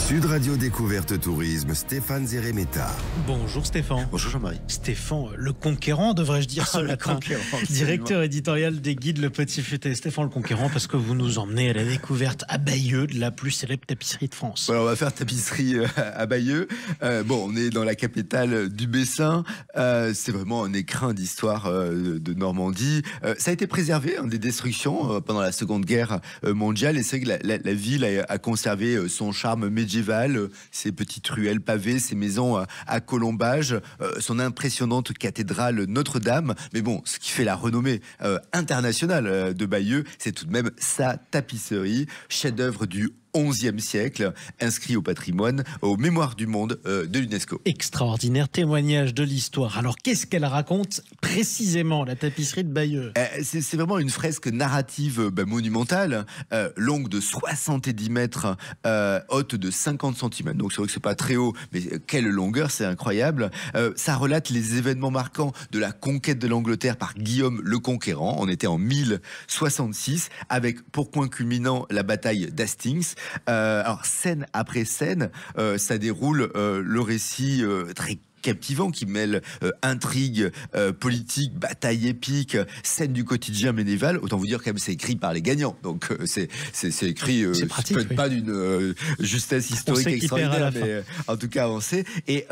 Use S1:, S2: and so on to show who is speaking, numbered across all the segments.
S1: Sud Radio Découverte Tourisme, Stéphane Zeremeta.
S2: Bonjour Stéphane.
S3: Bonjour Jean-Marie.
S2: Stéphane Le Conquérant, devrais-je dire ce matin. Directeur éditorial des guides Le Petit Futé. Stéphane Le Conquérant, parce que vous nous emmenez à la découverte à Bayeux de la plus célèbre tapisserie de France.
S3: Voilà, on va faire tapisserie à Bayeux. On est dans la capitale du Bessin. C'est vraiment un écrin d'histoire de Normandie. Ça a été préservé des destructions pendant la Seconde Guerre mondiale. Et c'est vrai que la ville a conservé son charme médiéval, ses petites ruelles pavées, ses maisons à colombage, son impressionnante cathédrale Notre-Dame. Mais bon, ce qui fait la renommée internationale de Bayeux, c'est tout de même sa tapisserie, chef-d'œuvre du XIe siècle, inscrit au patrimoine, aux mémoires du monde de l'UNESCO.
S2: Extraordinaire témoignage de l'histoire. Alors, qu'est-ce qu'elle raconte précisément, la tapisserie de Bayeux?
S3: C'est vraiment une fresque narrative monumentale, longue de 70 mètres, haute de 50 cm. Donc c'est vrai que c'est pas très haut, mais quelle longueur, c'est incroyable. Ça relate les événements marquants de la conquête de l'Angleterre par Guillaume le Conquérant. On était en 1066, avec pour point culminant la bataille d'Hastings. Alors scène après scène, ça déroule le récit très captivant qui mêle intrigue, politique, bataille épique, scène du quotidien médiéval. Autant vous dire quand même c'est écrit par les gagnants. Donc c'est écrit peut-être pas d'une justesse historique extraordinaire, mais en tout cas avancé. Et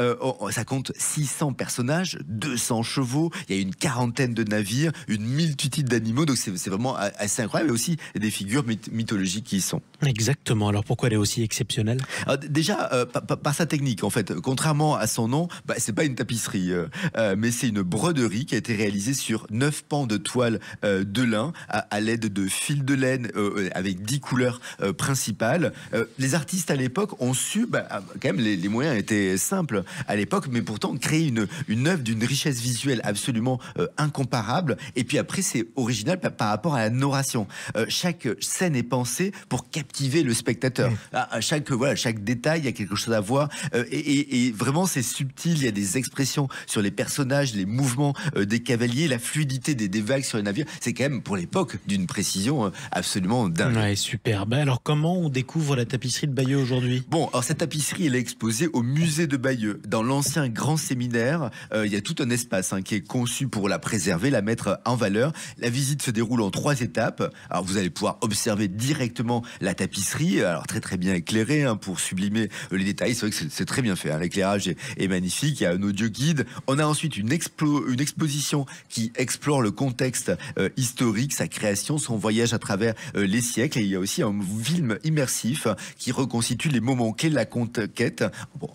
S3: ça compte 600 personnages, 200 chevaux, il y a une quarantaine de navires, une multitude d'animaux. Donc c'est vraiment assez incroyable. Et aussi des figures mythologiques qui y sont.
S2: Exactement. Alors pourquoi elle est aussi exceptionnelle?
S3: Alors, déjà par sa technique en fait. Contrairement à son nom, c'est pas une tapisserie, mais c'est une broderie qui a été réalisée sur 9 pans de toile de lin à l'aide de fils de laine avec 10 couleurs principales. Les artistes à l'époque ont su, quand même les moyens étaient simples à l'époque, mais pourtant créer une œuvre d'une richesse visuelle absolument incomparable. Et puis après c'est original par rapport à la narration. Chaque scène est pensée pour captiver le spectateur. À chaque détail il y a quelque chose à voir et vraiment c'est subtil. Il y a des expressions sur les personnages, les mouvements des cavaliers, la fluidité des vagues sur les navires. C'est quand même pour l'époque d'une précision absolument dingue.
S2: Ouais, super. Alors comment on découvre la tapisserie de Bayeux aujourd'hui?
S3: Bon, alors cette tapisserie elle est exposée au musée de Bayeux, dans l'ancien grand séminaire. Il y a tout un espace qui est conçu pour la préserver, la mettre en valeur. La visite se déroule en 3 étapes. Alors vous allez pouvoir observer directement la tapisserie, alors très bien éclairée pour sublimer les détails. C'est vrai que c'est très bien fait. L'éclairage est magnifique. Il y a un audio guide. On a ensuite une exposition qui explore le contexte historique, sa création, son voyage à travers les siècles. Et il y a aussi un film immersif qui reconstitue les moments clés de la conquête,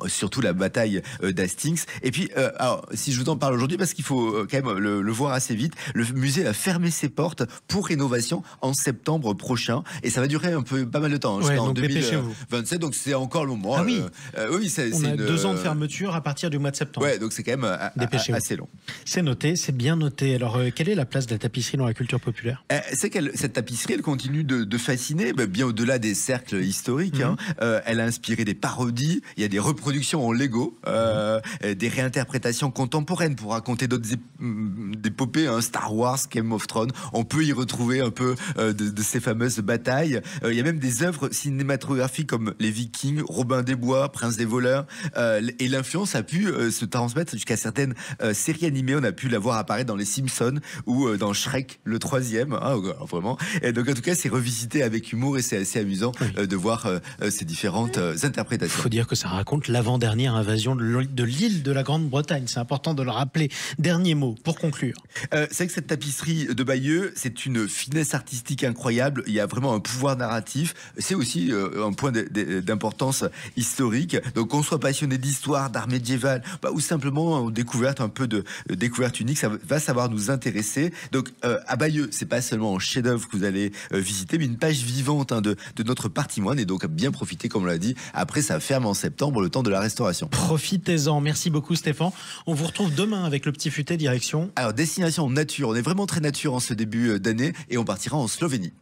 S3: surtout la bataille d'Hastings. Et puis, alors, si je vous en parle aujourd'hui, parce qu'il faut quand même le voir assez vite, le musée a fermé ses portes pour rénovation en septembre prochain. Et ça va durer pas mal de temps, jusqu'en 2027. Donc c'est encore le moment.
S2: Ah oui,
S3: on
S2: a 2 ans de fermeture à partir du mois de septembre.
S3: Ouais, donc c'est quand même assez long.
S2: C'est noté, c'est bien noté. Alors, quelle est la place de la tapisserie dans la culture populaire?
S3: C'est cette tapisserie, elle continue de fasciner, bien au-delà des cercles historiques. Elle a inspiré des parodies, il y a des reproductions en Lego, des réinterprétations contemporaines pour raconter d'autres épopées, Star Wars, Game of Thrones. On peut y retrouver un peu de ces fameuses batailles. Il y a même des œuvres cinématographiques comme les Vikings, Robin des Bois, Prince des voleurs. Et l'influence a pu se transmettre jusqu'à certaines séries animées. On a pu la voir apparaître dans les Simpsons ou dans Shrek le 3e, vraiment. Et donc en tout cas c'est revisité avec humour et c'est assez amusant de voir ces différentes interprétations.
S2: Il faut dire que ça raconte l'avant-dernière invasion de l'île de la Grande-Bretagne. C'est important de le rappeler. Dernier mot pour conclure.
S3: C'est vrai que cette tapisserie de Bayeux, c'est une finesse artistique incroyable. Il y a vraiment un pouvoir narratif. C'est aussi un point d'importance historique. Donc qu'on soit passionné d'histoire, d'art médiéval, ou simplement découverte un peu de découverte unique, ça va savoir nous intéresser. Donc à Bayeux, c'est pas seulement un chef-d'œuvre que vous allez visiter, mais une page vivante de notre patrimoine. Et donc bien profiter, comme on l'a dit. Après, ça ferme en septembre, le temps de la restauration.
S2: Profitez-en. Merci beaucoup Stéphane. On vous retrouve demain avec le Petit Futé direction.
S3: Alors destination nature. On est vraiment très nature en ce début d'année et on partira en Slovénie.